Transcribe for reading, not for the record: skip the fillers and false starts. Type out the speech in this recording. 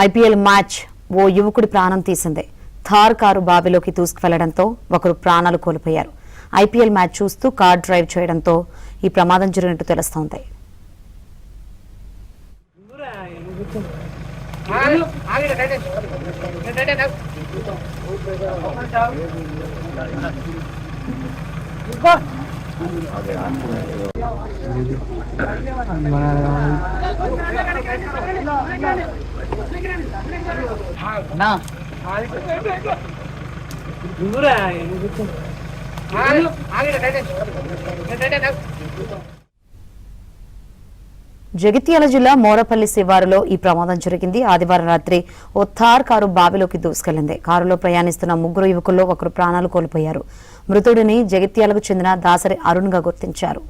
IPL match ఓ యువకుడి ప్రాణం తీసింది. థార్ కారు బావిలోకి దూసుకువెళ్లడంతో ఒకరు ప్రాణాలు కోల్పోయారు. ఐపీఎల్ మ్యాచ్ చూస్తూ కార్ డ్రైవ్ చేయడంతో ఈ ప్రమాదం జరిగినట్టు తెలుస్తోంది. జగిత్యాల జిల్లా మోరపల్లి శివారులో ఈ ప్రమాదం జరిగింది. ఆదివారం రాత్రి ఓ థార్ కారు బావిలోకి దూసుకెళ్లింది. కారులో ప్రయాణిస్తున్న ముగ్గురు యువకుల్లో ఒకరు ప్రాణాలు కోల్పోయారు. మృతుడిని జగిత్యాలకు చెందిన దాసరి అరుణ్ గా గుర్తించారు.